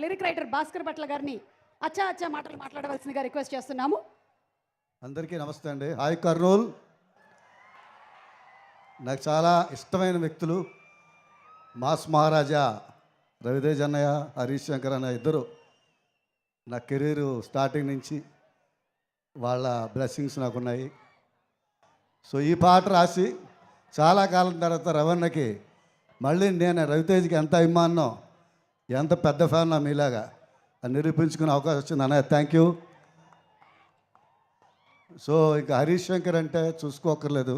Lyric writer Bhaskar Bhatla గారిని అచ్చా అచ్చా మాటలు మాట్లాడవలసిందిగా రిక్వెస్ట్ చేస్తున్నాము. అందరికీ నమస్తే అండి. హాయ్ కర్నూల్. నాకు చాలా ఇష్టమైన వ్యక్తులు మాస్ మహారాజా రవితేజ్ అన్నయ్య, హరీష్ శంకర్ అన్నయ్య ఇద్దరు నా కెరీరు స్టార్టింగ్ నుంచి వాళ్ళ బ్లెస్సింగ్స్ నాకున్నాయి. సో ఈ పాట రాసి చాలా కాలం తర్వాత రవణకి మళ్ళీ నేను రవితేజ్కి ఎంత అభిమానో, ఎంత పెద్ద ఫ్యాన్ నా మీలాగా అని నిరూపించుకునే అవకాశం వచ్చింది అన్నయ్య. Thank you. సో ఇంకా హరీష్ శంకర్ అంటే చూసుకోకర్లేదు,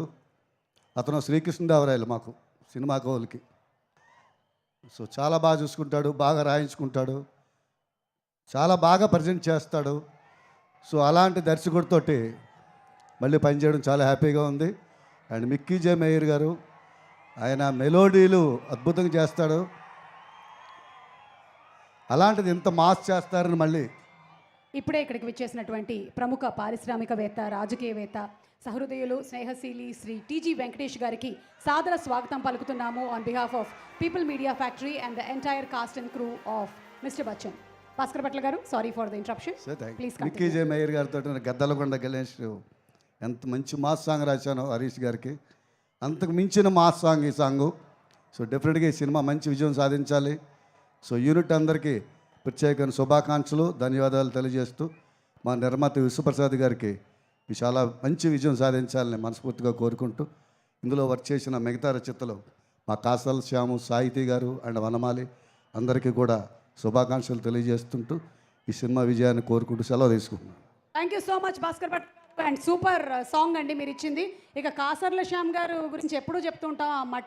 అతను శ్రీకృష్ణదేవరాయలు మాకు సినిమా కోవులకి. సో చాలా బాగా చూసుకుంటాడు, బాగా రాయించుకుంటాడు, చాలా బాగా ప్రజెంట్ చేస్తాడు. సో అలాంటి దర్శకుడితోటి మళ్ళీ పనిచేయడం చాలా హ్యాపీగా ఉంది. అండ్ మిక్కీ జే మేయర్ గారు, ఆయన మెలోడీలు అద్భుతంగా చేస్తాడు. అలాంటిది ఇంత మాస్ చేస్తారని మళ్ళీ ఇప్పుడే ఇక్కడికి విచ్చేసినటువంటి ప్రముఖ పారిశ్రామికవేత్త, రాజకీయవేత్త, సహృదయులు, స్నేహశీలి శ్రీ టీజీ వెంకటేష్ గారికి సాదర స్వాగతం పలుకుతున్నాము on behalf of people media factory and the entire cast and crew of mister Bachchan. Bhaskar Bhatla గారు, sorry for the interruption. Please. Mickey J Meyer గారితో గద్దలకొండ గణేష్ ఎంత మంచి మాస్ సాంగ్ రాశానో హరీష్ గారికి, అంతకు మించిన మాస్ సాంగ్ ఈ సాంగు. సో డెఫినెట్గా ఈ సినిమా మంచి విజయం సాధించాలి. సో యూనిట్ అందరికీ ప్రత్యేకమైన శుభాకాంక్షలు, ధన్యవాదాలు తెలియజేస్తూ మా నిర్మాత విశ్వప్రసాద్ గారికి చాలా మంచి విజయం సాధించాలని మనస్ఫూర్తిగా కోరుకుంటూ, ఇందులో వర్క్ చేసిన మిగతా రచయితలు మా కాసల్ శ్యాము, సాహితీ గారు అండ్ వనమాలి అందరికీ కూడా శుభాకాంక్షలు తెలియజేస్తుంటూ ఈ సినిమా విజయాన్ని కోరుకుంటూ సెలవు తీసుకుంటున్నాను. Thank you so much Bhaskar Bhatt. And super song అండి మీరు ఇచ్చింది. ఇక కాసర్ల శ్యామ్ గారు గురించి ఎప్పుడూ చెప్తూ ఉంటాం, ఆ మట్టి